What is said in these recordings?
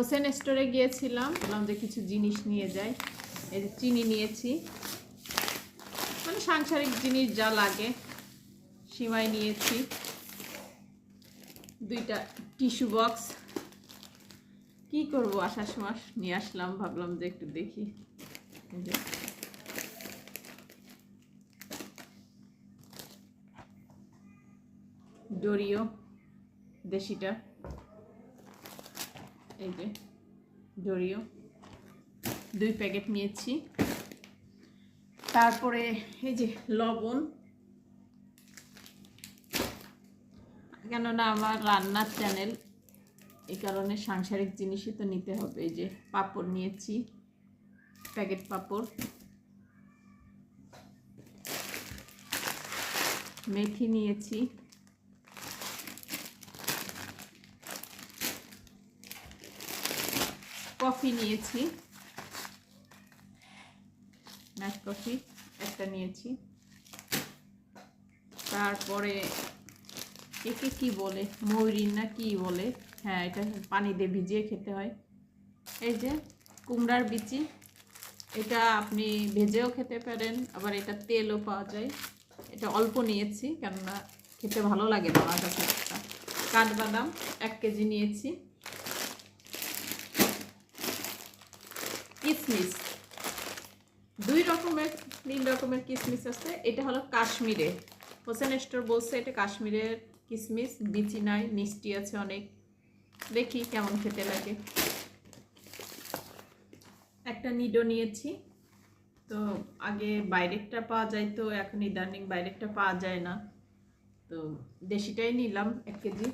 হোসেন স্টোরে গিয়েছিলাম, বললাম যে কিছু জিনিস নিয়ে যাই। এই যে চিনি নিয়েছি, মানে সাংসারিক জিনিস যা লাগে। সিমাই নিয়েছি, 2টা টিস্যু বক্স। কি করব, আসার সময় নিয়ে আসলাম, ভাবলাম যে একটু দেখি। ডোরিও দেশিটা, এই যে ডোরিও 2 প্যাকেট নিয়েছি। তারপরে এই যে লবণ, কেননা আমার রান্নার চ্যানেল, এই কারণে সাংসারিক জিনিসই তো নিতে হবে। এই যে পাঁপড় নিয়েছি, প্যাকেট পাঁপড়। মেথি নিয়েছি, কফি নিয়েছি, ম্যাট কফি একটা নিয়েছি। তারপরে একে কি বলে, ময়ূরীর না কি বলে, হ্যাঁ এটা পানি দিয়ে ভিজিয়ে খেতে হয়। এই যে কুমড়ার বিচি, এটা আপনি ভেজেও খেতে পারেন, আবার এটা তেলও পাওয়া যায়। এটা অল্প নিয়েছি, কেননা খেতে ভালো লাগে না আমার কাছে। কাঠবাদাম 1 কেজি নিয়েছি। কিশমিশ 2 রকমের 3 রকমের কিশমিশ আছে। এটা হলো কাশ্মীরে, হোসেন স্টোর বলছে এটা কাশ্মীরের কিশমিশ, বিচি নাই, মিষ্টি আছে অনেক। দেখি কেমন খেতে লাগে। একটা নিডো নিয়েছি, তো আগে বাইরেরটা পাওয়া যায়, তো এখন ইদানিং বাইরেরটা পাওয়া যায় না, তো দেশিটাই নিলাম 1 কেজি।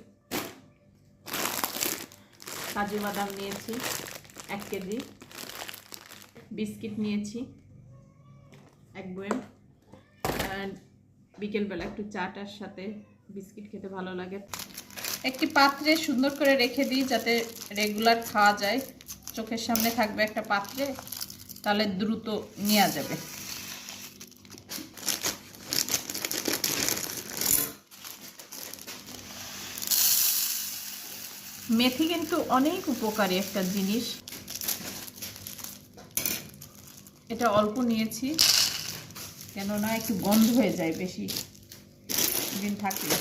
কাজু বাদাম নিয়েছি 1 কেজি। বিস্কিট নিয়েছি 1 বয়াম। বিকেলবেলা একটু চাটার সাথে বিস্কিট খেতে ভালো লাগে। একটি পাত্রে সুন্দর করে রেখে দিই যাতে রেগুলার খাওয়া যায়। চোখের সামনে থাকবে একটা পাত্রে, তাহলে দ্রুত নেওয়া যাবে। মেথি কিন্তু অনেক উপকারী একটা জিনিস। এটা অল্প নিয়েছি, কেননা একটু গন্ধ হয়ে যায় বেশি দিন থাকলে।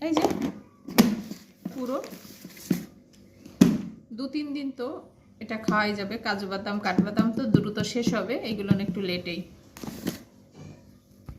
এই যে পুরো 2-3 দিন তো এটা খাওয়াই যাবে। কাজু বাদাম কাঠবাদাম তো দ্রুত শেষ হবে, এইগুলো একটু লেটেই।